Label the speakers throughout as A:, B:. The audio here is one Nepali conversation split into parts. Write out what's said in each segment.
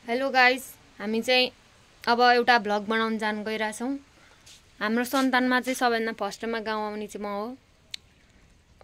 A: हेलो गाइस, हामी चाहिँ अब एउटा भ्लग बनाउन जान गइरहेछौँ। हाम्रो सन्तानमा चाहिँ सबैभन्दा फर्स्टमा गाउँ आउने चाहिँ म हो।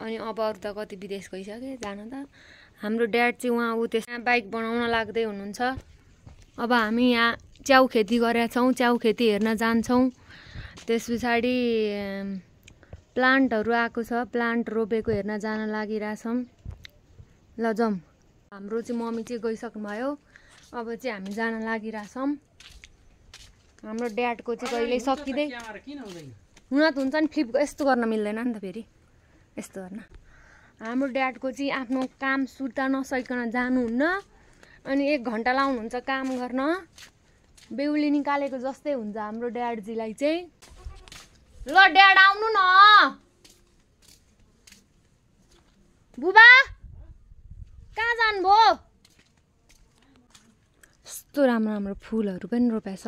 A: अनि अब अरू त कति विदेश गइसके जान त। हाम्रो ड्याड चाहिँ उहाँ त्यहाँ बाइक बनाउन लाग्दै हुनुहुन्छ। अब हामी यहाँ च्याउ खेती गरेका छौँ, च्याउ खेती हेर्न जान्छौँ। त्यस पछाडि प्लान्टहरू आएको छ, प्लान्ट रोपेको हेर्न जान लागिरहेछौँ। ल जाउँ। हाम्रो चाहिँ मम्मी चाहिँ गइसक्नुभयो, अब चाहिँ हामी जान लागिरहेछौँ। हाम्रो ड्याडको चाहिँ कहिले सकिँदै हुन त हुन्छ नि, फ्लिप यस्तो गर्न मिल्दैन नि त, फेरि यस्तो गर्न। हाम्रो ड्याडको चाहिँ आफ्नो काम सुर्ता नसकिकन जानुहुन्न, अनि 1 घन्टा लाउनुहुन्छ काम गर्न। बेहुली निकालेको जस्तै हुन्छ हाम्रो ड्याडजीलाई चाहिँ। ल ड्याड आउनु न, बुबा कहाँ जानुभयो? यस्तो राम्रो राम्रो फुलहरू पनि रोपेछ।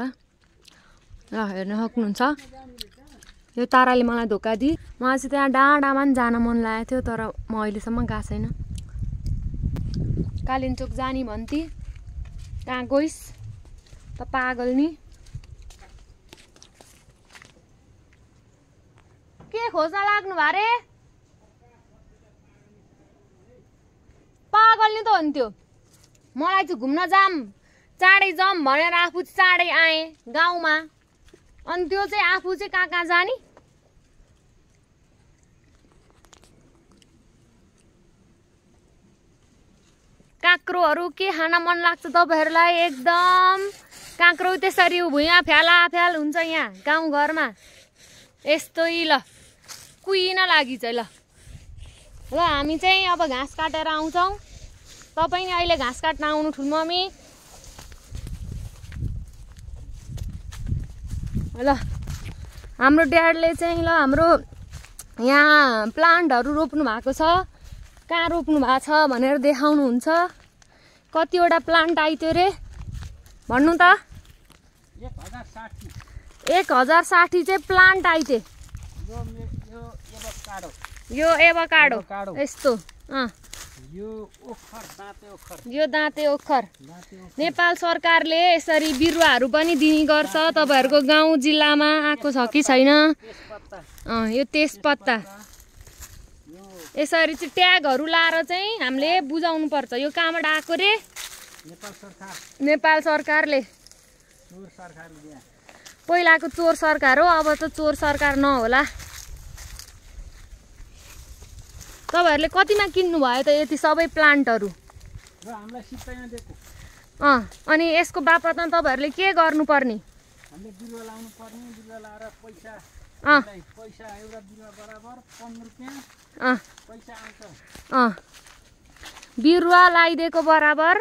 A: ल हेर्न सक्नुहुन्छ। यो ताराले मलाई धोका दिए। मलाई चाहिँ त्यहाँ डाँडामा पनि जान मन लागेको थियो, तर म अहिलेसम्म गएको छैन। कालिम्पोङ जाने भन्थे, कहाँ गइस् त पागल नि। के खोज्न लाग्नु भा रे? पागल नि त हो नि त्यो। मलाई चाहिँ घुम्न जाम, चाँडै जाऊँ भनेर आफू चाहिँ चाँडै आएँ गाउँमा, अनि त्यो चाहिँ आफू चाहिँ कहाँ कहाँ जाने। काँक्रोहरू के खान मन लाग्छ तपाईँहरूलाई? एकदम काँक्रो त्यसरी भुइँमा फ्याला फ्याल हुन्छ यहाँ गाउँघरमा यस्तै। ल कुहिन लागि चाहिँ। ल हामी चाहिँ अब घाँस काटेर आउँछौँ। तपाईँ नि अहिले घाँस काट्न आउनु ठुलमम्मी। ल हाम्रो ड्याडले चाहिँ ल हाम्रो यहाँ प्लान्टहरू रोप्नु भएको छ, कहाँ रोप्नु भएको छ भनेर देखाउनुहुन्छ। कतिवटा प्लान्ट आइत्यो रे भन्नु त? 1060 चाहिँ प्लान्ट आइथे। यो एभोकाडो यस्तो। यो दाँते ओखर नेपाल सरकारले यसरी बिरुवाहरू पनि दिने गर्छ। तपाईँहरूको गाउँ जिल्लामा आएको छ कि छैन? यो तेजपत्ता यसरी चाहिँ ट्यागहरू लाएर चाहिँ हामीले बुझाउनु पर्छ। यो कहाँबाट आएको रे? नेपाल सरकारले। पहिलाको चोर सरकार हो, अब त चोर सरकार नहोला। तपाईँहरूले कतिमा किन्नु भयो त यति सबै प्लान्टहरू? अनि यसको बापतमा तपाईँहरूले के गर्नुपर्ने? बिरुवा लगाइदिएको बराबर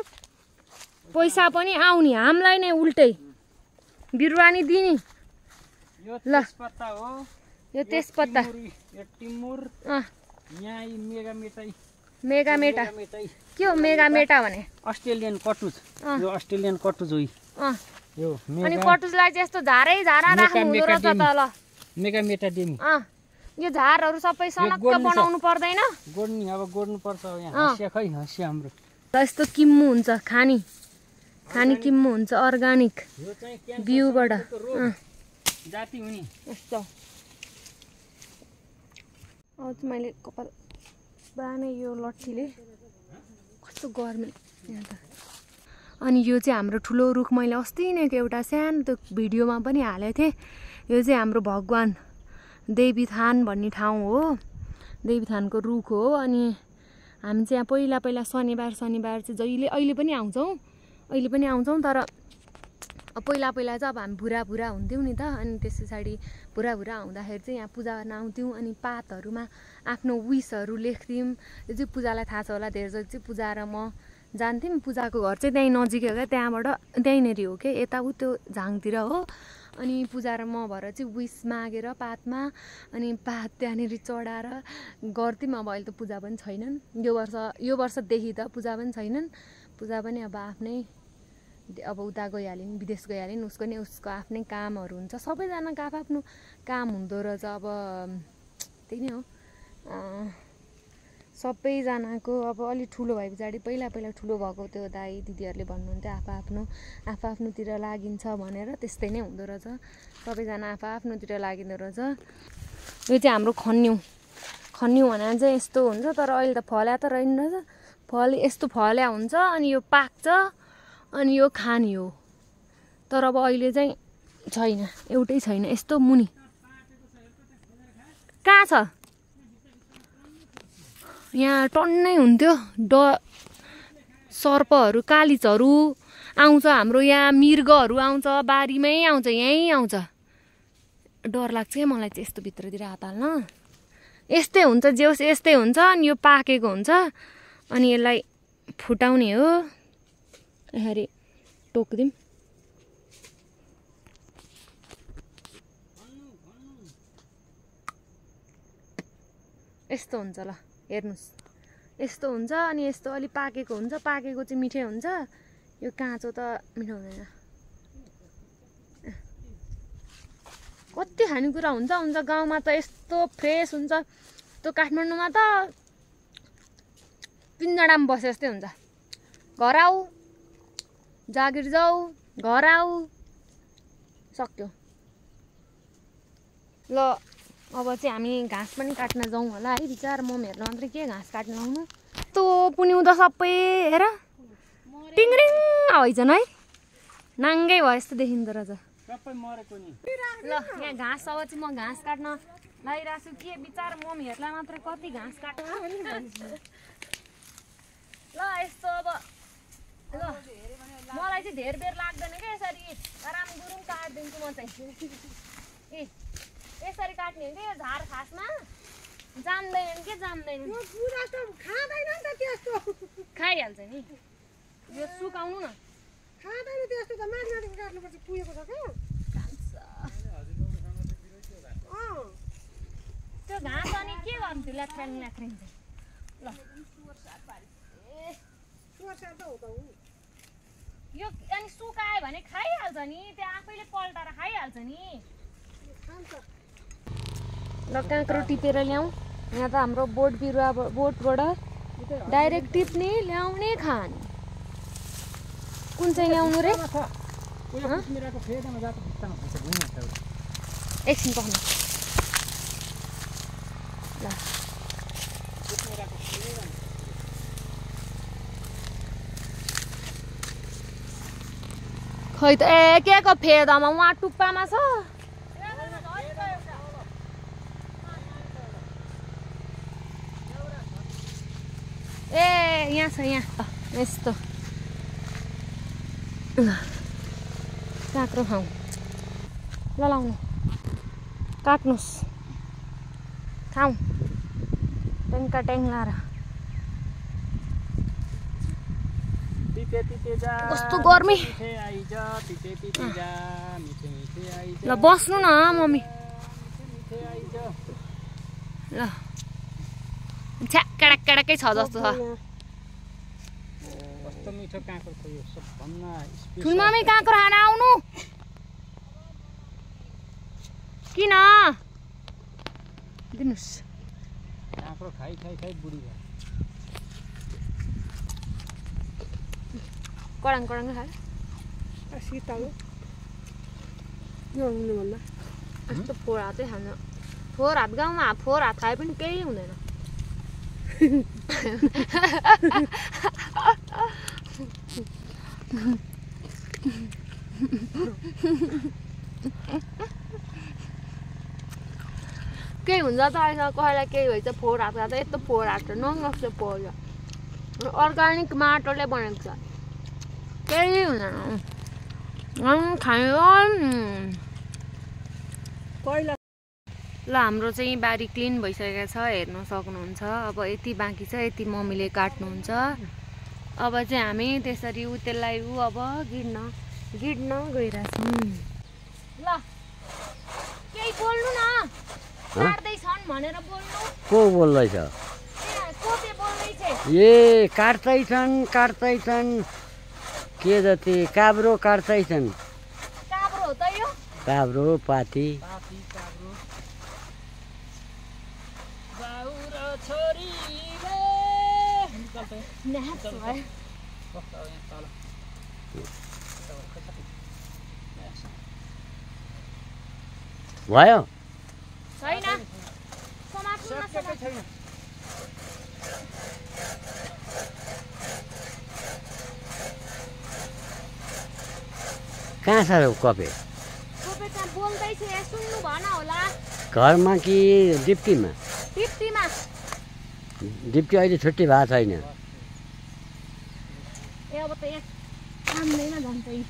A: पैसा पनि आउने, हामीलाई नै उल्टै बिरुवा नि दिने। ल यो तेजपत्ता, मेगामेटा के हो? मेगामेटा भने
B: अस्ट्रेलियन कटुज। यो अस्ट्रेलियन कटुज हो यो।
A: अनि कटुजलाई चाहिँ यस्तो झारै झारा राख्नु हुँदो रहेछ त। ल
B: मेगामेटा डेमी।
A: यो झारहरू सबै सनक्क बनाउनु पर्दैन?
B: गोड्नी, अब गोड्नु पर्छ। यहाँ हँसिया खै हँसिया हाम्रो।
A: यस्तो किम्मु हुन्छ, खानी किम्मु हुन्छ अर्गानिक बिउबाट
B: जाति हुने
A: यस्तो। अब चाहिँ मैले कपाल बाने यो लट्ठीले कस्तो गर्मी यहाँ त। अनि यो चाहिँ हाम्रो ठुलो रुख, मैले अस्ति नै एउटा सानो त्यो भिडियोमा पनि हालेको थिएँ। यो चाहिँ हाम्रो भगवान देवीथान भन्ने ठाउँ हो, देवीथानको रुख हो। अनि हामी चाहिँ यहाँ पहिला शनिबार चाहिँ अहिले पनि आउँछौँ। तर पहिला चाहिँ अब हामी भुरा हुन्थ्यौँ नि त। अनि त्यस पछाडि भुरा हुँदाखेरि चाहिँ यहाँ पूजा गर्न आउँथ्यौँ। अनि पातहरूमा आफ्नो विसहरू लेख्थ्यौँ। यो चाहिँ पूजालाई थाहा छ होला, धेरैजसो चाहिँ पूजा र म जान्थ्यौँ। पूजाको घर चाहिँ त्यहीँ नजिकै हो क्या, त्यहीँनिर हो क्या, यता त्यो झाङतिर हो। अनि पूजा र म भएर चाहिँ विस मागेर पातमा, अनि पात त्यहाँनिर चढाएर गर्थ्यौँ। अब अहिले त पूजा पनि छैनन्, यो वर्षदेखि त पूजा पनि छैनन्। पूजा पनि अब आफ्नै अब उता गइहालिन्, विदेश गइहालिन्। उसको आफ्नै कामहरू हुन्छ, सबैजनाको आफ्नो काम हुँदो रहेछ। अब त्यही नै हो। सबैजनाको अब अलि ठुलो भए पछाडि पहिला ठुलो भएको त्यो दाइ दिदीहरूले भन्नुहुन्थ्यो आफआफ्नोतिर लागिन्छ भनेर त्यस्तै नै हुँदो रहेछ सबैजना आफआफ्नोतिर लागिँदो रहेछ यो चाहिँ हाम्रो खन्यु भने चाहिँ यस्तो हुन्छ तर अहिले त फल्या त रहेन रहेछ फल यस्तो फल्या हुन्छ अनि यो पाक्छ अनि यो खाने हो तर अब अहिले चाहिँ छैन एउटै छैन यस्तो मुनि कहाँ छ यहाँ टन्नै हुन्थ्यो सर्पहरू कालिजहरू आउँछ हाम्रो यहाँ मृगहरू आउँछ बारीमै आउँछ यहीँ आउँछ डर लाग्छ क्या मलाई चाहिँ यस्तो भित्रतिर हात हाल्न यस्तै हुन्छ जेउस यस्तै हुन्छ अनि यो पाकेको हुन्छ अनि यसलाई फुटाउने हो यसरी टोक्दिउँ यस्तो हुन्छ ल हेर्नुस् यस्तो हुन्छ अनि यस्तो अलि पाकेको हुन्छ पाकेको चाहिँ मिठै हुन्छ यो काँचो त मिठो हुँदैन कति खानेकुरा हुन्छ गाउँमा त यस्तो फ्रेस हुन्छ त्यो काठमाडौँमा त पिन्जडामा बसे जस्तै हुन्छ घर आऊ जागिर जाऊ घर आऊ सक्यो ल अब चाहिँ हामी घाँस पनि काट्न जाउँ होला है बिचार मम्मीहरूलाई मात्रै के घाँस काट्न लाउनु यस्तो पुन्यउँदा सबै हेर टिङरिङ आइजन है नाङ्गै भयो यस्तो देखिँदो रहेछ ल यहाँ घाँस अब चाहिँ म घाँस काट्न लागिरहेको छु के बिचार मम्मीहरूलाई मात्रै कति घाँस काट्नु ल यस्तो अब ल मलाई चाहिँ धेर बेर लाग्दैन क्या यसरी आराम गुरुङ काटिदिन्छु म चाहिँ ए यसरी काट्ने हो कि यो झार खासमा जान्दैनन् के जान्दैनन् खाइहाल्छ नि यो सुकाउनु न
C: खाँदैन त्यस्तो त माथि माथि काट्नुपर्छ पुगेको छ
A: त्यो
C: क्या
A: घाँस अनि के गर्नु ल्याथ्राङ ल्याथ्रिङ ल यो अनि सुकायो भने खाइहाल्छ नि त्यो आफैले पल्टाएर खाइहाल्छ नि ल काँक्रो टिपेर ल्याउँ यहाँ त हाम्रो बोट बिरुवा बोटबाट डाइरेक्ट टिप्ने ल्याउने खाने कुन चाहिँ ल्याउनु रे एकछिन पख्नु ल खै त ए के को फेदमा उहाँ टुप्पामा छ ए यहाँ छ यहाँ यस्तो ल काँक्रो खाउँ ल लाउनु काट्नुहोस् खाउँ टेङ्का टेङ्लाएर कस्तो गर्मी ल बस्नु न मम्मी ल छ्याक्काडक्काडक्कै छ जस्तो छ ठुलमामी काँक्रो खान आउनु किन दिनुहोस्
B: काँक्रो खाइ बुढी भयो
A: कडाङ खाए
C: शीतल यो हुनुभन्दा
A: यस्तो फोहोर हातै खान्छ फोहोर हात गाउँमा फोहोर हात खाए पनि केही हुँदैन केही हुन्छ त अहिले कसैलाई केही भएछ फोहोर हात खाँदा यस्तो फोहोर हात नङ्ग्छ फोहोर अर्ग्यानिक माटोले बनेको छ केही हुँदैन खायो ल हाम्रो चाहिँ बारी क्लिन भइसकेको छ हेर्न सक्नुहुन्छ अब यति बाँकी छ यति मम्मीले काट्नुहुन्छ अब चाहिँ हामी त्यसरी त्यसलाई अब गिड्न गइरहेछौँ ल केही बोल्नु न काट्दैछन् भनेर बोल्नु
D: को बोल्दैछ ए काट्दैछन् के जति काब्रो काट्दैछन्
A: काब्रो हो त यो
D: काब्रो पाती
B: छोरी
A: न्याच भयो
D: भयो
A: छैन समात्नु न समात्नु।
B: छैन
D: कहाँ छ र कपे
A: तपाईँ त्यहाँ बोल्दैछ यहाँ सुन्नु भन होला
D: घरमा कि डिप्टीमा
A: टिप्टीमा
D: डिप्टी अहिले छुट्टी भएको छैन
A: ए अब त यहाँ कामदैन झन् चाहिँ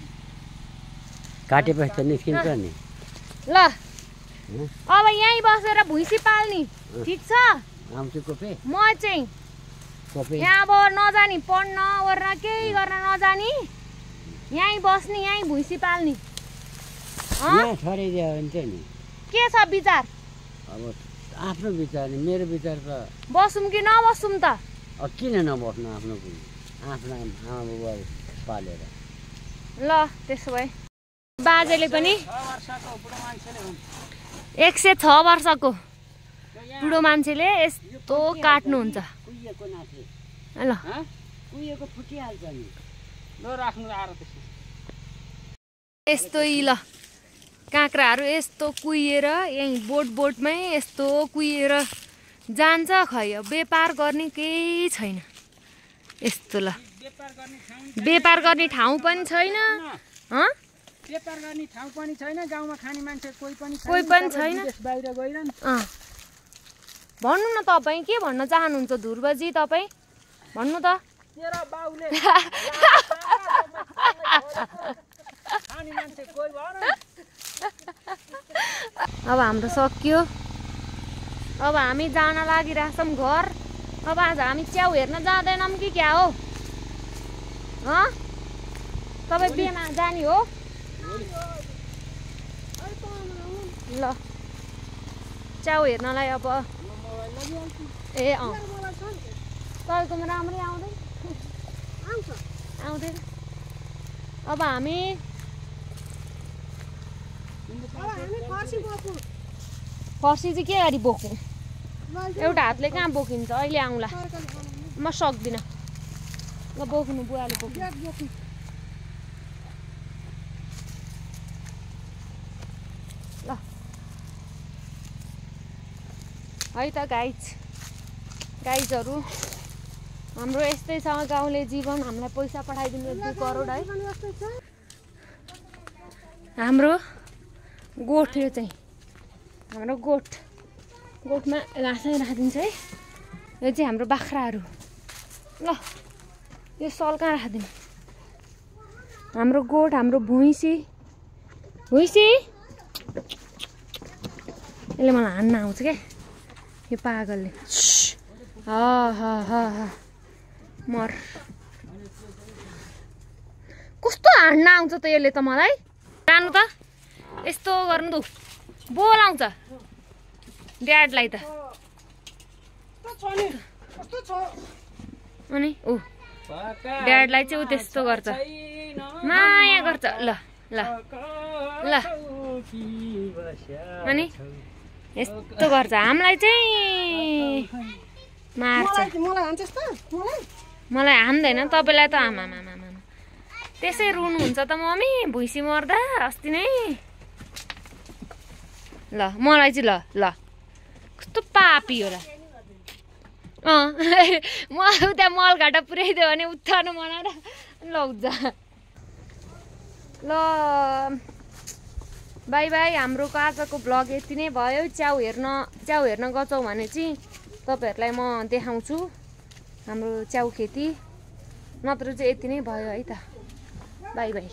D: काटेपछि त निस्किन्छ नि
A: ल अब यहीँ बसेर भुइँसी पाल्ने ठिक छ
D: आउँछु कोपे
A: म चाहिँ
D: कोपे
A: यहाँ अब नजानी पढ्न ओर्न केही गर्न नजानी यहीँ बस्ने यहीँ भुइँसी पाल्ने
D: यहाँ छरिदियो भने चाहिँ नि
A: के छ विचार
D: अब आफ्नो विचार नि मेरो विचार त
A: बसौँ कि नबसौँ त
D: अब किन नबस्नु आफ्नो पनि आफ्नो आमा बुबा पालेर
A: ल त्यसो भए बाजेले पनि 106 वर्षको बुढो मान्छेले यस्तो काट्नुहुन्छ
D: कुहिएको नाथे
A: ल
D: कुहिएको फुटिहाल्छ नि
B: ल राख्नु आएर त्यसो
A: यस्तो ल काँक्राहरू यस्तो कुहिएर यहीँ बोटमै यस्तो कुहिएर जान्छ खै व्यापार गर्ने केही छैन यस्तो ल व्यापार गर्ने ठाउँ पनि छैन
B: व्यापार गर्ने ठाउँ पनि छैन गाउँमा खाने मान्छे कोही पनि
A: छैन
B: बाहिर गएर
A: भन्नु न तपाईँ के भन्न चाहनुहुन्छ ध्रुवजी तपाईँ भन्नु त
B: तेरो बाउले खाने मान्छे कोही भएन
A: अब हाम्रो सकियो अब हामी जान लागिरहेछौँ घर अब आज हामी च्याउ हेर्न जाँदैनौँ कि क्या हो तपाईँ बिहेमा जाने हो ल च्याउ हेर्नलाई अब ए तपाईँकोमा राम्रै आउँदैन अब हामी फर्सी चाहिँ के गरी बोक्नु एउटा हातले कहाँ बोकिन्छ अहिले आउँला म सक्दिनँ ल बोक्नु बुवाले बोक्नु ल है त गाइजहरू हाम्रो यस्तै छ गाउँले जीवन हामीलाई पैसा पठाइदिनु 2 करोड है हाम्रो गोठ यो चाहिँ हाम्रो गोठमा घाँसै राखिदिन्छ है यो चाहिँ हाम्रो बाख्राहरू ल यो सल कहाँ राखिदिनु हाम्रो गोठ हाम्रो भुइँसी यसले मलाई हान्न आउँछ क्या यो पागलले मर कस्तो हान्न आउँछ त यसले त मलाई जानु त यस्तो गर्नु त बोलाउँछ ड्याडलाई त अनि ऊ ड्याडलाई चाहिँ ऊ त्यस्तो गर्छ माया गर्छ ल ल ल अनि यस्तो गर्छ हामीलाई चाहिँ मार्छ मलाई हान्दैन तपाईँलाई त आमा त्यसै रुनुहुन्छ त मम्मी भुइँसी मर्दा अस्ति नै ल मलाई चाहिँ ल कस्तो पापी होला म उता मलघाटा पुर्याइदियो भने उत्थानो बनाएर लौजा ल बाई बाई हाम्रो आजको भ्लग यति नै भयो च्याउ हेर्न गछौँ भने चाहिँ तपाईँहरूलाई म देखाउँछु हाम्रो च्याउ खेती नत्र चाहिँ यति नै भयो है त बाई बाई